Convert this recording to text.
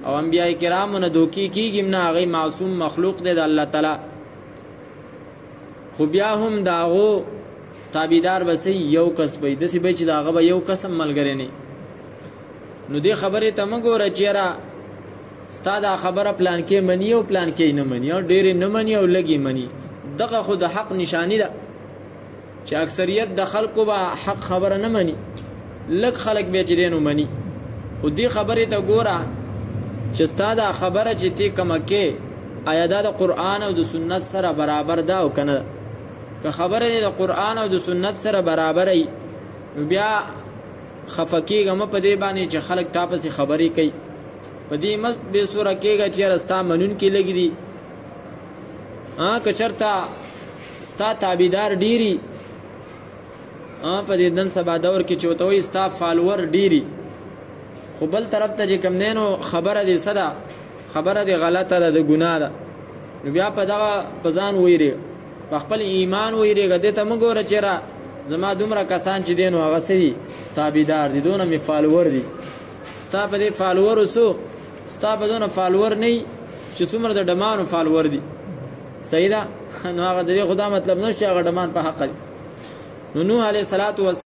او انبیاء کرامو نه دوکي کیږي نه، هغه معصوم مخلوق دی د الله تعالی. خو بیا هم داغو تابعدار بسې یو کس به داسې به چې د هغه به یو قسم ملګری نه. نو دې خبرې ته مه ګوره چېره ستا دا خبره پلان کې مني او پلان کې نه مني او ډېرې نه مني او لږې مني. دغه خو د حق نشانی ده چې اکثریت د خلکو به حق خبره نه مني، لږ خلک بیا چې دی نو مني. خو دې خبرې ته ګوره چې ستا دا خبره چې تی کومه کې آیا دا د قرآن او د سنت سره برابر ده او که نه ده. که خبره دی د قرآن او د سنت سره برابر ای نو بیا خفه کېږه مه په دې باندې چې خلک تا پسې خبرې کوي. په دې مه بې سوره کېږه چې یاره ستا منونکي لږ دي، که چېرته ستا تابعدار ډېري په دې نن سبا دور کې چې ورته وایي ستا فالوور ډېري، خو بل طرف ته چې کوم دی نو خبره دې څه ده، خبره دې غلطه ده، د ګناه ده. نو بیا په دغه په ځان ویرېږه، په خپل ایمان ویرېږه. دې ته مه ګوره چېره زما دومره کسان چې دی نو هغه څه دي تابعدار دي، دونه مې فالوور دي. ستا په دې فالوورو څو ستا په دونه فالوور نه وي چې څومره د ډمانو فالوور دي. صحیح ده؟ نو هغه د دې خو دا مطلب نه چې هغه ډمان په حق دي. نو نوح علیه السلام